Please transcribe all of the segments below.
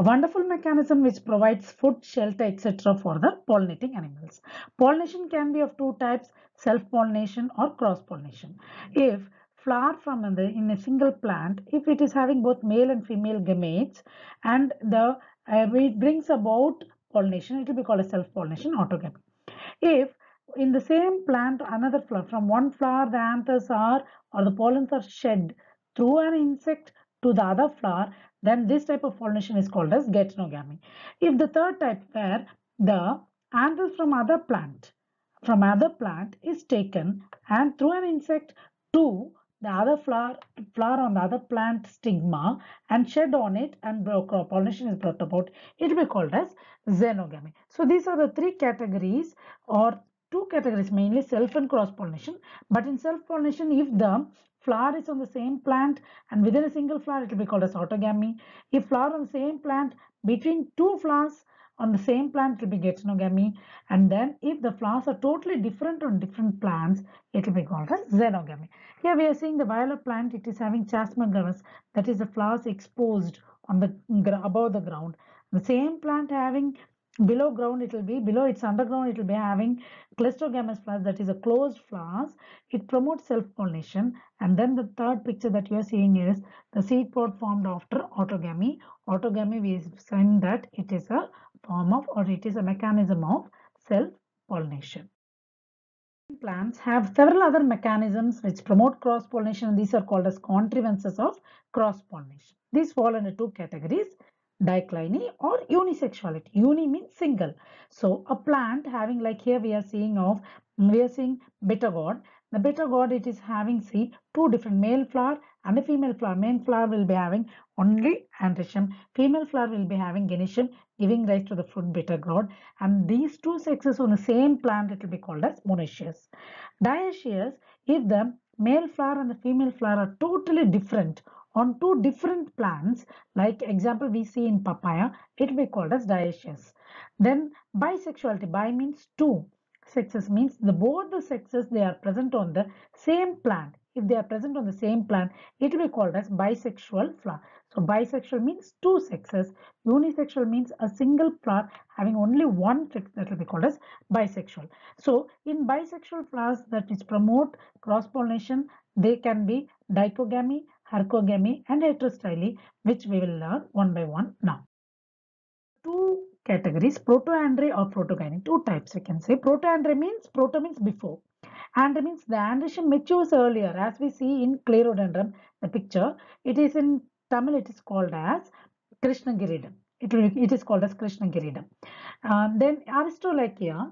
a wonderful mechanism which provides food, shelter, etc. for the pollinating animals. Pollination can be of two types, self-pollination or cross-pollination. If flower from in a single plant, if it is having both male and female gametes and it brings about pollination, it will be called a self-pollination, autogamy. If in the same plant another flower, from one flower the anthers are or the pollens are shed through an insect to the other flower, then this type of pollination is called as geitonogamy. If the third type, where the anthers from other plant is taken and through an insect to the other flower on the other plant stigma and shed on it and pollination is brought about, it will be called as xenogamy. So these are the three categories or two categories, mainly self and cross pollination. But in self pollination, if the flower is on the same plant and within a single flower, it will be called as autogamy. If flower on the same plant between two flowers on the same plant, it will be geitonogamy. And then if the flowers are totally different on different plants, it will be called as xenogamy. Here we are seeing the violet plant. It is having chasmogamous, that is the flowers exposed on the above the ground. The same plant having below ground, it will be below its underground, it will be having cleistogamous flowers, that is a closed flowers. It promotes self-pollination. And then the third picture that you are seeing is the seed pod formed after autogamy. Autogamy, we saying that it is a form of, or it is a mechanism of self-pollination. Plants have several other mechanisms which promote cross-pollination. These are called as contrivances of cross-pollination. These fall into two categories, dicliny or unisexuality. Uni means single. So a plant having, like here we are seeing bitter gourd. The bitter gourd, it is having, see, two different male flower and a female flower. Male flower will be having only androecium. Female flower will be having gynoecium, giving rise to the fruit bitter gourd. And these two sexes on the same plant, it will be called as monoecious. Dioecious, if the male flower and the female flower are totally different on two different plants, like example we see in papaya, it will be called as dioecious. Then bisexuality, bi means two, sexes means both the sexes, they are present on the same plant. If they are present on the same plant, it will be called as bisexual flower. So bisexual means two sexes. Unisexual means a single flower having only one sex, that will be called as bisexual. So in bisexual flowers that is promote cross pollination, they can be dichogamy, hercogamy and heterostyly, which we will learn one by one now. Two categories, protoandry or protogyny. Two types we can say. Protoandry means, proto means before. Andry means the androecium matures earlier, as we see in Clerodendron, the picture. It is in Tamil, it is called as Krishnagiridam. It is called as Krishnagiridam. Then Aristolochia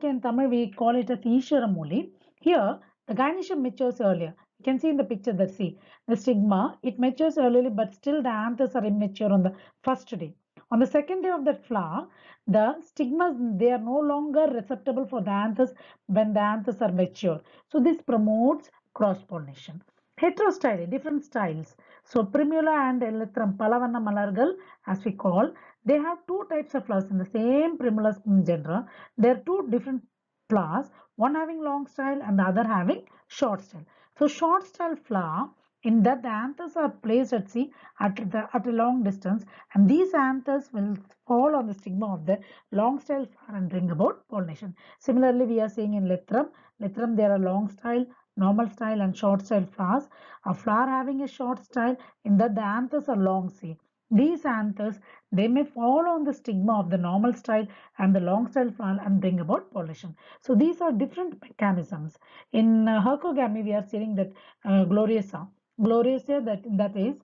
in Tamil we call it as Ishwaramuli. Here the gynoecium matures earlier. You can see in the picture that, see, the stigma, it matures earlier, but still the anthers are immature on the first day. On the second day of that flower, the stigmas, they are no longer receptible for the anthers when the anthers are mature. So this promotes cross-pollination. Heterostyly, different styles. So Primula and Elytrum, Palavanna Malargal, as we call, they have two types of flowers in the same Primula genera. They are two different flowers, one having long style and the other having short style. So short style flower, in that the anthers are placed at sea at a long distance, and these anthers will fall on the stigma of the long style flower and bring about pollination. Similarly, we are seeing in Lythrum. Lythrum, there are long style, normal style and short style flowers. A flower having a short style, in that the anthers are long, see. These anthers, they may fall on the stigma of the normal style and the long style flower and bring about pollination. So these are different mechanisms. In hercogamy, we are seeing that gloriosa. Gloriosa, that is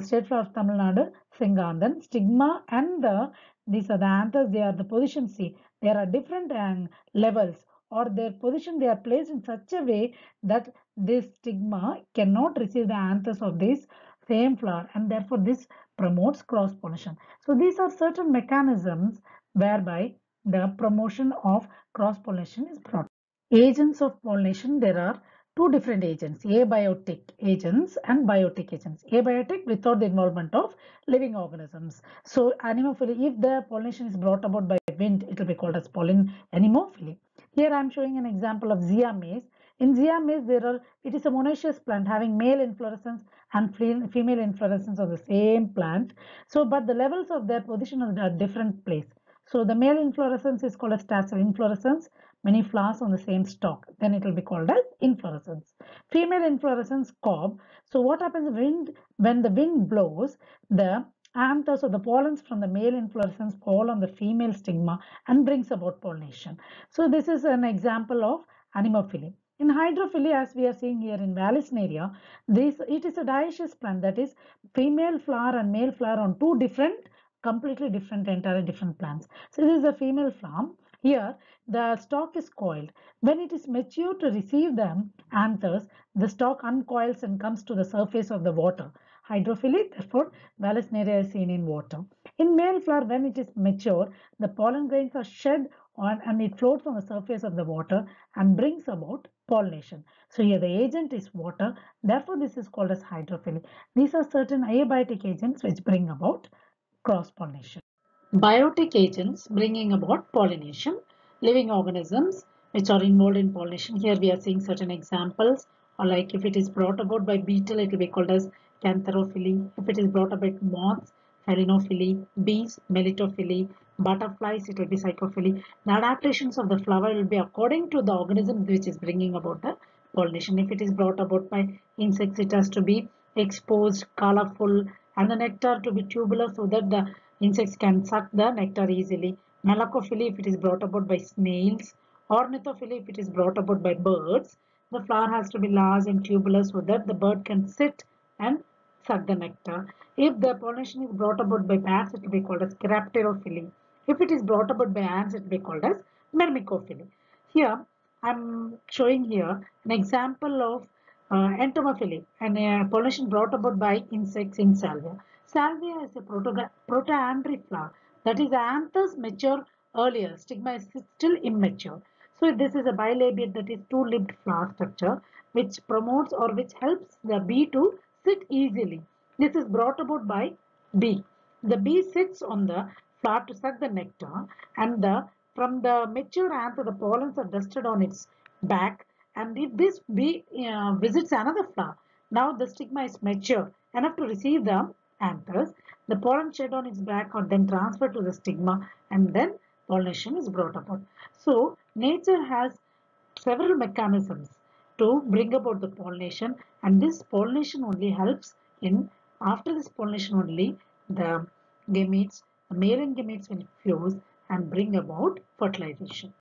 state flower of Tamil Nadu, Singandan, stigma and these are the anthers, they are the position, see. There are different levels, or their position, they are placed in such a way that this stigma cannot receive the anthers of this same flower, and therefore this promotes cross pollination. So these are certain mechanisms whereby the promotion of cross pollination is brought. Agents of pollination, there are two different agents, abiotic agents and biotic agents. Abiotic, without the involvement of living organisms. So anemophily, if the pollination is brought about by wind, it will be called as pollen anemophily. Here I am showing an example of Zea mays. In Zea mays, it is a monoecious plant having male inflorescence and female inflorescence of the same plant. So, but the levels of their position are at different place. So, the male inflorescence is called as tassel inflorescence, many flowers on the same stalk. Then it will be called as inflorescence. Female inflorescence cob. So, what happens when the wind blows, the anthers or the pollens from the male inflorescence fall on the female stigma and brings about pollination. So, this is an example of anemophily. In hydrophily, as we are seeing here in Vallisneria, it is a dioecious plant, that is female flower and male flower on two completely entirely different plants. So this is a female flower. Here the stalk is coiled. When it is mature to receive the anthers, the stalk uncoils and comes to the surface of the water. Hydrophily, therefore, Vallisneria is seen in water. In male flower, when it is mature, the pollen grains are shed on and it floats on the surface of the water and brings about pollination. So here the agent is water. Therefore, this is called as hydrophily. These are certain abiotic agents which bring about cross-pollination. Biotic agents bringing about pollination, living organisms which are involved in pollination. Here we are seeing certain examples, or like if it is brought about by beetle, it will be called as cantherophily. If it is brought about by moths, phelinophily, bees, melitophily, butterflies, it will be psychophily. The adaptations of the flower will be according to the organism which is bringing about the pollination. If it is brought about by insects, it has to be exposed, colorful, and the nectar to be tubular so that the insects can suck the nectar easily. Malacophily if it is brought about by snails. Ornithophily if it is brought about by birds. The flower has to be large and tubular so that the bird can sit and suck the nectar. If the pollination is brought about by bats, it will be called as Crapterophily. If it is brought about by ants, it will be called as Myrmecophily. Here, I am showing here an example of entomophily, and pollination brought about by insects in salvia. Salvia is a protoandry flower. That is, the anthers mature earlier. Stigma is still immature. So this is a bilabiate, that is two-lipped flower structure, which promotes or which helps the bee to sit easily. This is brought about by bee. The bee sits on the flower to suck the nectar, and from the mature anther, the pollens are dusted on its back. And if this bee visits another flower, now the stigma is mature enough to receive the anthers. The pollen shed on its back are then transferred to the stigma, and then pollination is brought about. So nature has several mechanisms to bring about the pollination, and this pollination only helps in, after this pollination only, the gametes, the male gametes will fuse and bring about fertilization.